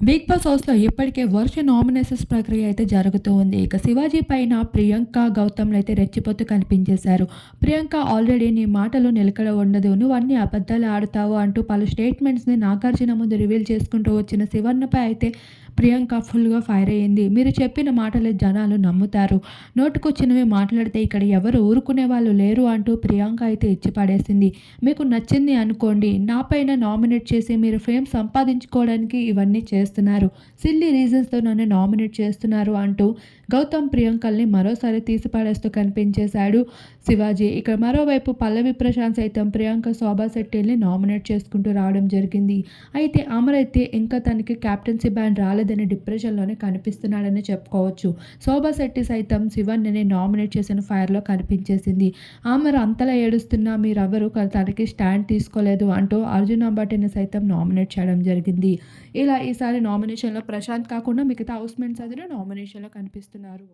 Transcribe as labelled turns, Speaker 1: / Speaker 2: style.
Speaker 1: Big boss హౌస్‌లో ఇప్పటికే వరుస నామినేషన్స్ ప్రక్రియ అయితే జరుగుతూ ఉంది. ఇక 'శివాజీ' పైన ప్రియాంక, గౌతమ్‌లయితే రెచ్చిపోతూ కనిపించేశారు. ప్రియాంక ఆల్రెడీ నీ మాటలో నిలకడ ఉండదు. నువ్వు అన్ని అబద్ధాలు ఆడుతావు అంటూ పలు స్టేట్మెంట్స్‌ని నాగార్జున ముందు రివీల్ చేసుకుంటూ వచ్చిన శివన్నపై అయితే ప్రియాంక ఫుల్‌గా ఫైర్ అయ్యింది. మీరు చెప్పిన మాటలే జనాలు నమ్ముతారు. నోటికొచ్చినవి మాట్లాడితే ఇక్కడ ఎవరు ఊరుకునే వాళ్ళు లేరు అంటూ ప్రియాంక అయితే ఇచ్చి పడేసింది. మీకు నచ్చింది అనుకోండి. నా పైన నామినేట్ చేసి మీరు ఫేమ్ సంపాదించుకోవడానికి ఇవన్నీ చేస్తున్నారు. సిల్లీ రీజన్స్‌తో నన్ను నామినేట్ చేస్తున్నారు అంటూ గౌతమ్, ప్రియాంకల్ని మరోసారి తీసిపడేస్తూ కనిపించేశాడు శివాజీ. ఇక మరోవైపు పల్లవి ప్రశాంత్ సైతం ప్రియాంక, శోభా శెట్టిల్ని నామినేట్ చేసుకుంటూ రావడం జరిగింది. అయితే అమరైతే ఇంకా తనకి కెప్టెన్సీ బ్యాన్ రాలేదని డిప్రెషన్‌లోనే కనిపిస్తున్నాడని చెప్పుకోవచ్చు. శోభా శెట్టి సైతం శివన్నని నామినేట్ చేసిన ఫైర్‌లో కనిపించేసింది. ఆమె అంతలా ఏడుస్తున్నా మీరెవరూ తనకి స్టాండ్ తీసుకోలేదు అంటూ అర్జున్ అంబటిని సైతం నామినేట్ చేయడం జరిగింది. ఇలా ఈసారి నామినేషన్‌లో ప్రశాంత్ కాకుండా మిగతా హౌస్‌మేట్స్ అందరూ నామినేషన్‌లో కనిపిస్తున్నారు.